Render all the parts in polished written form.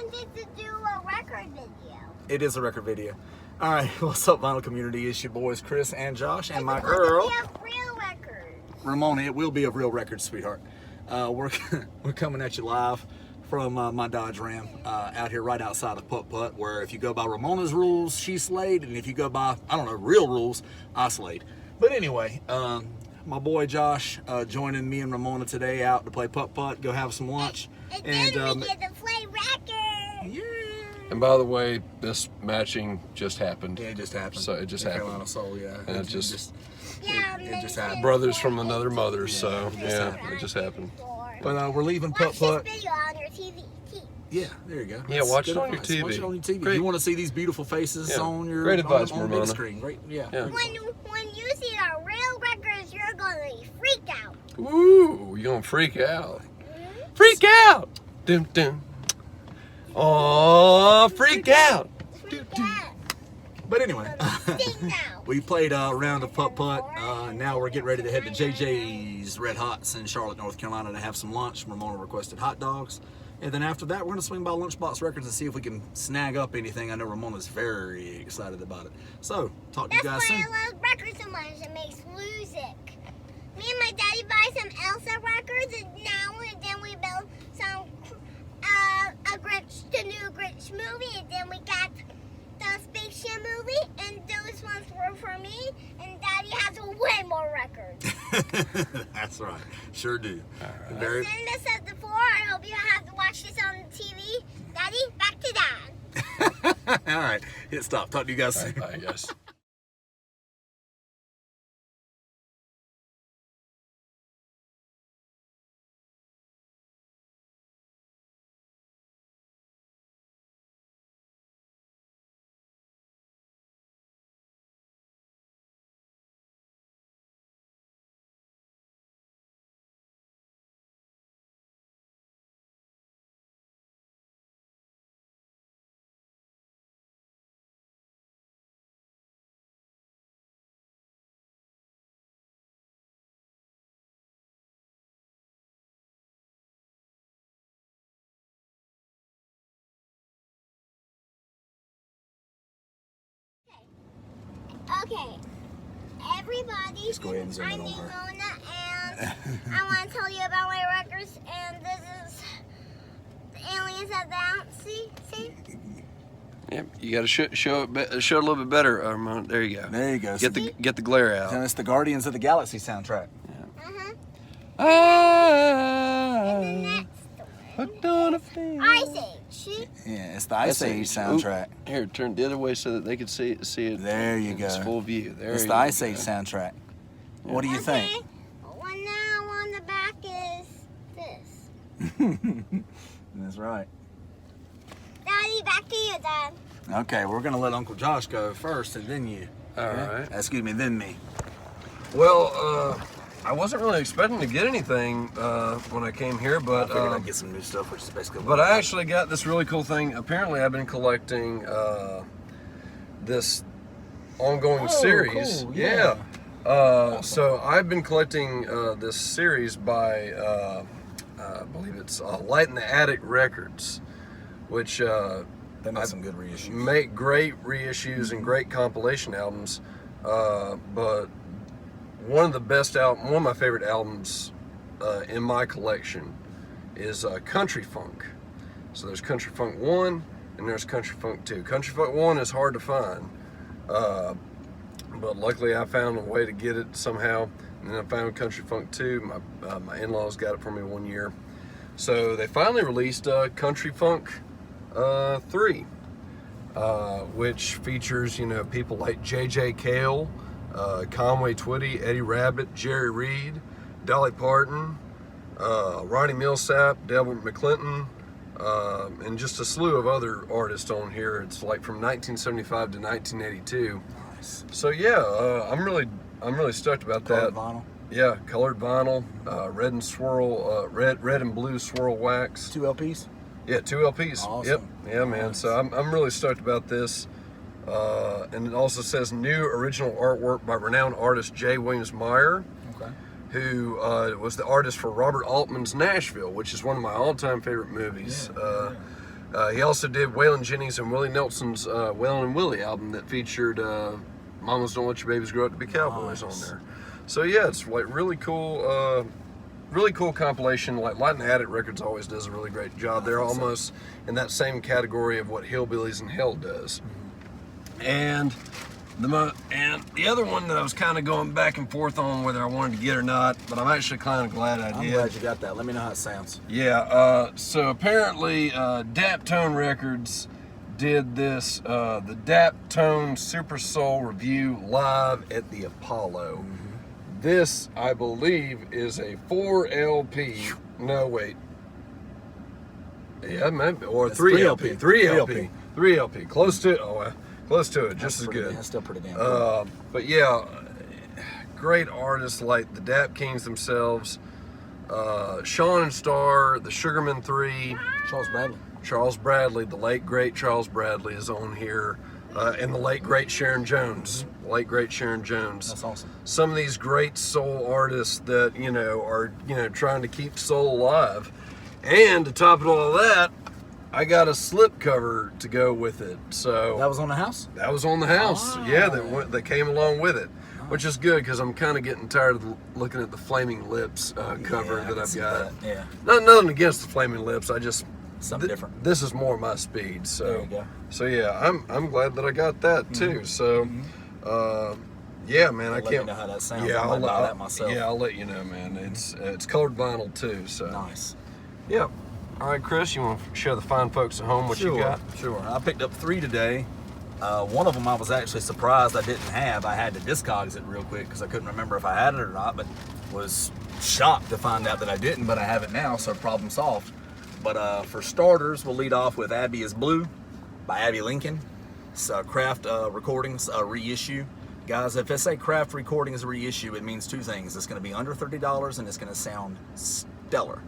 wanted to do a record video. It is a record video. All right, what's up, vinyl community? It's your boys Chris and Josh and my girl Real records. Ramona. It will be a real record, sweetheart. We're coming at you live from my Dodge Ram out here right outside of Putt Putt, where if you go by Ramona's rules, she slayed, and if you go by, I don't know, real rules, I slayed. But anyway, my boy Josh joining me and Ramona today out to play Putt Putt, go have some lunch. And then we get to play records. Yeah. And by the way, this matching just happened. Yeah, it just happened. So it just happened. Carolina Soul, yeah. And it just happened. brothers from another mother, so yeah, it just happened. But we're leaving Putt Putt. Watch this video on your TV. Yeah, there you go. Yeah, That's watch it good on your advice. TV. Watch it on your TV. Great. You want to see these beautiful faces on your Great advice, on the big Ramona. screen. Great, yeah. When you see our real records, you're gonna freak out. Ooh, you're gonna freak out. Freak out! Dum dum. Oh, freak out! Freak out. But anyway, Sing now. we played a round of Putt Putt. Now we're getting ready to head to JJ's Red Hots in Charlotte, North Carolina to have some lunch. Ramona requested hot dogs. And then after that, we're going to swing by Lunchbox Records and see if we can snag up anything. I know Ramona's very excited about it. So, talk to you guys soon. That's why I love records so much. It makes music. Me and my daddy buy some Elsa records, and then we build some the new Grinch movie, and then we got the spaceship movie, and those ones were for me, and Daddy has way more records. That's right. Sure do. Send this at the 4. I hope you don't have to watch this on the TV. Daddy, back to Dad. All right. Hit stop. Talk to you guys soon. Bye, guys. Okay, everybody, Just go ahead and zoom in I'm on her. Ramona, and I want to tell you about my records, and this is the aliens at the out. See? Yep, you got to show it a little bit better, Ramona. There you go. There you go. Get the glare And out. it's the Guardians of the Galaxy soundtrack. Uh-huh. Ah, And the next hooked on a thing. Ice Age. See? Yeah, it's the Ice Age soundtrack. Oop, here, turn the other way so that they can see it. There you in go. its full view. There It's you the Ice go. Age soundtrack. What do you think? Okay. Well, now on the back is this. That's right. Daddy, back to you, Dad. Okay, we're gonna let Uncle Josh go first, and then you. All right. Excuse me, then me. Well, I wasn't really expecting to get anything when I came here, I but figured I'd get some new stuff, which is basically. but I actually got this really cool thing. Apparently, I've been collecting this ongoing series. Cool. Yeah. So I've been collecting this series by, I believe it's Light in the Attic Records, which They make some good reissues. make great reissues and great compilation albums. But one of my favorite albums in my collection is Country Funk. So there's Country Funk 1 and there's Country Funk 2. Country Funk 1 is hard to find, but luckily I found a way to get it somehow. And then I found Country Funk 2. My in-laws got it for me one year. So they finally released Country Funk 3, which features, people like J.J. Cale, Conway Twitty, Eddie Rabbitt, Jerry Reed, Dolly Parton, Ronnie Millsap, Delbert McClinton, and just a slew of other artists on here. It's like from 1975 to 1982. Nice. So yeah, I'm really stoked about Colored that. vinyl. Yeah, colored vinyl, red and blue swirl wax. 2 LPs. Yeah, 2 LPs. Awesome. Yep. Yeah, man. Nice. So I'm really stoked about this. And it also says new original artwork by renowned artist J. Williams Meyer, Okay. who was the artist for Robert Altman's Nashville, which is one of my all-time favorite movies. He also did Waylon Jennings and Willie Nelson's Waylon and Willie album that featured Mamas Don't Let Your Babies Grow Up to Be Cowboys on there. So yeah, it's like really cool compilation. Like Light and Addict Records always does a really great job. They're almost in that same category of what Hillbillies in Hell does. And the other one that I was kind of going back and forth on whether I wanted to get or not, but I'm actually kind of glad I did. I'm glad you got that. Let me know how it sounds. Yeah, so apparently Daptone Records did this, the Daptone Super Soul Review live at the Apollo. This, I believe, is a 4 LP. No, wait. Yeah, maybe, or 3 LP. 3 LP. 3 LP. Close to it. Close to it. Just as good. That's still pretty damn good. But yeah, great artists like the Dap Kings themselves, Sean and Star, the Sugarman 3, Charles Bradley, the late great Charles Bradley is on here, and the late great Sharon Jones. That's awesome. Some of these great soul artists that are trying to keep soul alive, and to top it all of that, I got a slip cover to go with it. So that was on the house? That was on the house. Oh. Yeah, that came along with it, which is good because I'm kind of getting tired of looking at the Flaming Lips cover that I've got. Yeah. Nothing against the Flaming Lips. I just something different. This is more my speed. So there you go. So yeah, I'm glad that I got that too. So yeah, man, I can't. Let me know how that sounds. Yeah, I'll buy that myself. Yeah, I'll let you know, man. It's colored vinyl too. So nice. Yeah. All right, Chris, you want to show the fine folks at home what you got? Sure. I picked up 3 today. One of them I was actually surprised I didn't have. I had to Discogs it real quick because I couldn't remember if I had it or not, but was shocked to find out that I didn't, but I have it now, so problem solved. But for starters, we'll lead off with Abby is Blue by Abby Lincoln. It's Craft Recordings reissue. Guys, if it's a Craft Recordings reissue, it means 2 things. It's going to be under $30 and it's going to sound stellar.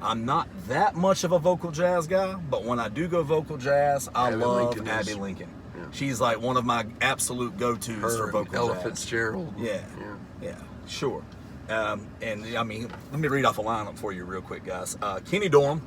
I'm not that much of a vocal jazz guy, but when I do go vocal jazz, I love Abby Lincoln. Yeah. She's like one of my absolute go-tos for vocal Ella jazz. Fitzgerald. Yeah, sure. And I mean, let me read off a lineup for you real quick, guys. Kenny Dorham,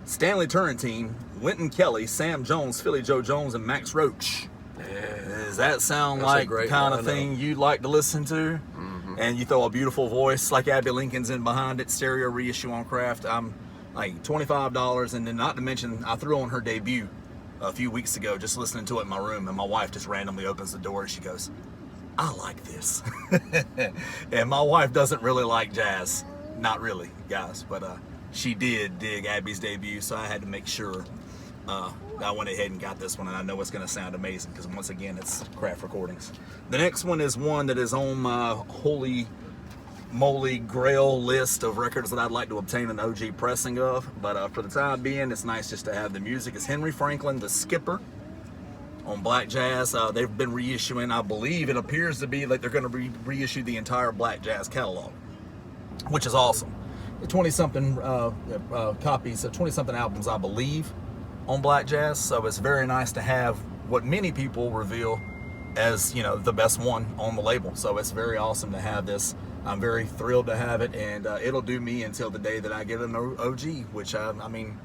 Stanley Turrentine, Wynton Kelly, Sam Jones, Philly Joe Jones, and Max Roach. Yeah. Does that sound like the kind of thing you'd like to listen to? And you throw a beautiful voice like Abby Lincoln's in behind it, stereo reissue on Craft. I'm like $25, and then not to mention I threw on her debut a few weeks ago, just listening to it in my room, and my wife just randomly opens the door and she goes, "I like this." And my wife doesn't really like jazz, not really, guys, but she did dig Abby's debut, so I had to make sure I went ahead and got this one, and I know it's going to sound amazing because once again it's Craft Recordings. The next one is one that is on my holy moly grail list of records that I'd like to obtain an OG pressing of, but for the time being it's nice just to have the music. It's Henry Franklin, The Skipper, on Black Jazz. They've been reissuing, I believe it appears to be like they're going to reissue the entire Black Jazz catalog, which is awesome. 20-something copies, 20-something albums, I believe, on Black Jazz, so it's very nice to have what many people reveal as, the best one on the label. So it's very awesome to have this. I'm very thrilled to have it, and it'll do me until the day that I get an OG, which I mean,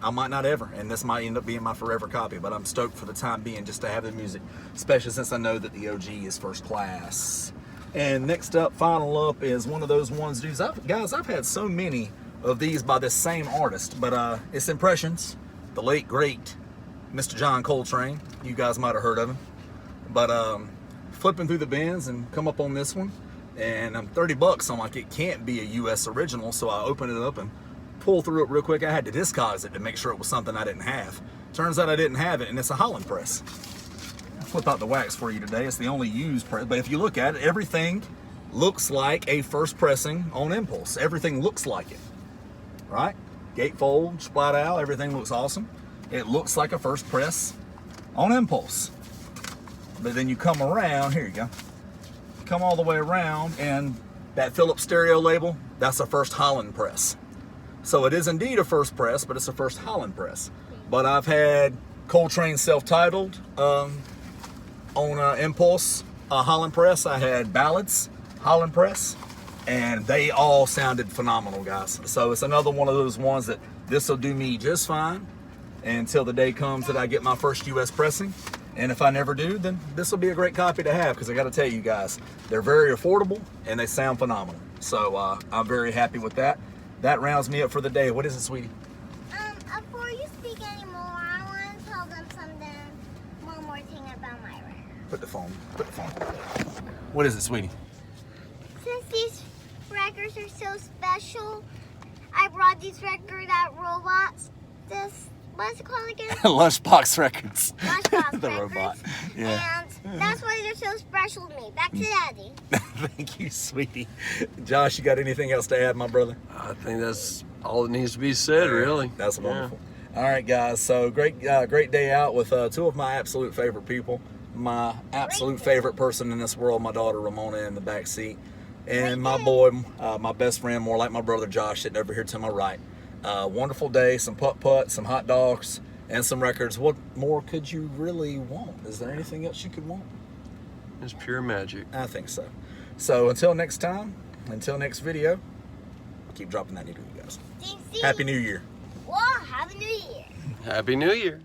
I might not ever, and this might end up being my forever copy, but I'm stoked for the time being just to have the music, especially since I know that the OG is first class. And next up, final up, is one of those ones, dudes. I've had so many of these by this same artist, but it's Impressions, the late great Mr. John Coltrane. You guys might have heard of him, but flipping through the bins and come up on this one, and I'm $30. I'm like, it can't be a U.S. original, so I open it up and pull through it real quick. I had to Discogs it to make sure it was something I didn't have. Turns out I didn't have it, and it's a Holland press. I'll flip out the wax for you today. It's the only used press, but if you look at it, everything looks like a first pressing on Impulse. Everything looks like it, right? Gatefold, splat out, everything looks awesome. It looks like a first press on Impulse. But then you come around, here you go. Come all the way around, and that Philips stereo label, that's a first Holland press. So it is indeed a first press, but it's a first Holland press. But I've had Coltrane self-titled on Impulse Holland press. I had Ballads Holland press, and they all sounded phenomenal, guys. So it's another one of those ones that this will do me just fine until the day comes that I get my first US pressing. And if I never do, then this will be a great copy to have, because I got to tell you guys, they're very affordable and they sound phenomenal. So I'm very happy with that. That rounds me up for the day. What is it, sweetie? Before you speak anymore, I want to tell them one more thing about my record. Put the phone. What is it, sweetie? Since these records are so special, I brought these records at Robots. What's it called again? Lunchbox Records. Lunchbox The Records. robot. Yeah. And that's why they're so special to me. Back to Daddy. Thank you, sweetie. Josh, you got anything else to add, my brother? I think that's all that needs to be said, really. That's wonderful. All right, guys. So great day out with two of my absolute favorite people. My absolute favorite person in this world, my daughter Ramona in the back seat, and my boy, my best friend, more like my brother Josh, sitting over here to my right. Wonderful day, some putt-putt, some hot dogs, and some records. What more could you really want? Is there anything else you could want? It's pure magic. I think so. So until next time, until next video, I'll keep dropping that needle, you guys. See? Happy New Year. Well, Happy New Year. Happy New Year.